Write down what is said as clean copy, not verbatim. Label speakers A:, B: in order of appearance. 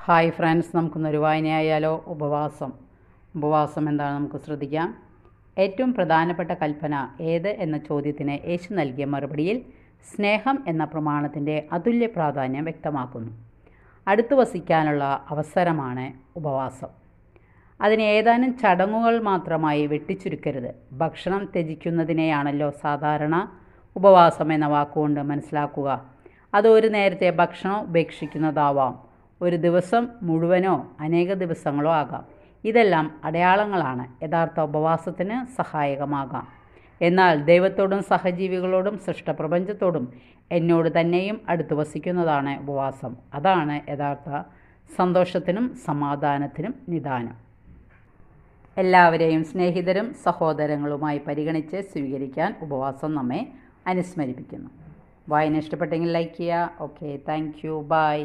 A: Hi friends, നമുക്കൊന്നൊരു വായനയായാലോ? ഉപവാസം എന്താണ് നമുക്ക് ശ്രദ്ധിക്കാം. ഏറ്റവും പ്രധാനപ്പെട്ട കൽപ്പന ഏത് എന്ന ചോദ്യത്തിന് യേശു നൽകിയ മറുപടിയിൽ സ്നേഹം എന്ന പ്രമാണത്തിൻ്റെ അതുല്യ പ്രാധാന്യം വ്യക്തമാക്കുന്നു. അടുത്തു വസിക്കാനുള്ള അവസരമാണ് ഉപവാസം. അതിന് ഏതാനും ചടങ്ങുകൾ മാത്രമായി വെട്ടിച്ചുരുക്കരുത്. ഭക്ഷണം ത്യജിക്കുന്നതിനെയാണല്ലോ സാധാരണ ഉപവാസം എന്ന വാക്കുകൊണ്ട് മനസ്സിലാക്കുക. അത് ഒരു നേരത്തെ ഭക്ഷണം ഉപേക്ഷിക്കുന്നതാവാം, ഒരു ദിവസം മുഴുവനോ അനേക ദിവസങ്ങളോ ആകാം. ഇതെല്ലാം അടയാളങ്ങളാണ്, യഥാർത്ഥ ഉപവാസത്തിന് സഹായകമാകാം. എന്നാൽ ദൈവത്തോടും സഹജീവികളോടും സൃഷ്ടപ്രപഞ്ചത്തോടും എന്നോട് തന്നെയും അടുത്ത് വസിക്കുന്നതാണ് ഉപവാസം. അതാണ് യഥാർത്ഥ സന്തോഷത്തിനും സമാധാനത്തിനും നിദാനം. എല്ലാവരെയും സ്നേഹിതരും സഹോദരങ്ങളുമായി പരിഗണിച്ച് സ്വീകരിക്കാൻ ഉപവാസം നമ്മെ അനുസ്മരിപ്പിക്കുന്നു. വായന ഇഷ്ടപ്പെട്ടെങ്കിൽ ലൈക്ക് ചെയ്യുക. Okay, thank you, by.